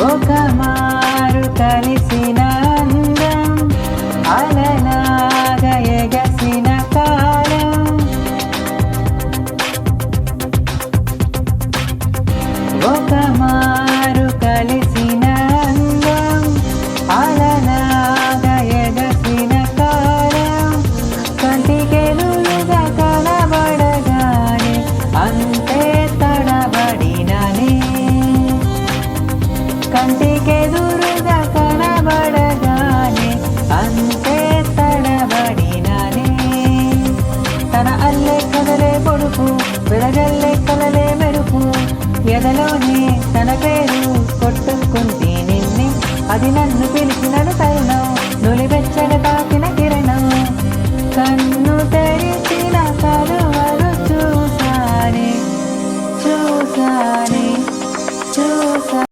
ఒక మారు కలిసిన అందం అలలాగా ఎగసిన కాలం ఒక మారు కలిసిన అందం అలలాగా ఎగసిన కాలం కంటికెదురుగా కనబడగానే అంతే తడబడిననే కంటికెదురుగా కనబడగానే అంతే తడబడిననే తన అల్లే కదలే పొడుపు విడగల్లే కలలే మెరుపు ఎదలోనే తన పేరు కొట్టుకుంటే నిన్నే అది నన్ను పిలిచినను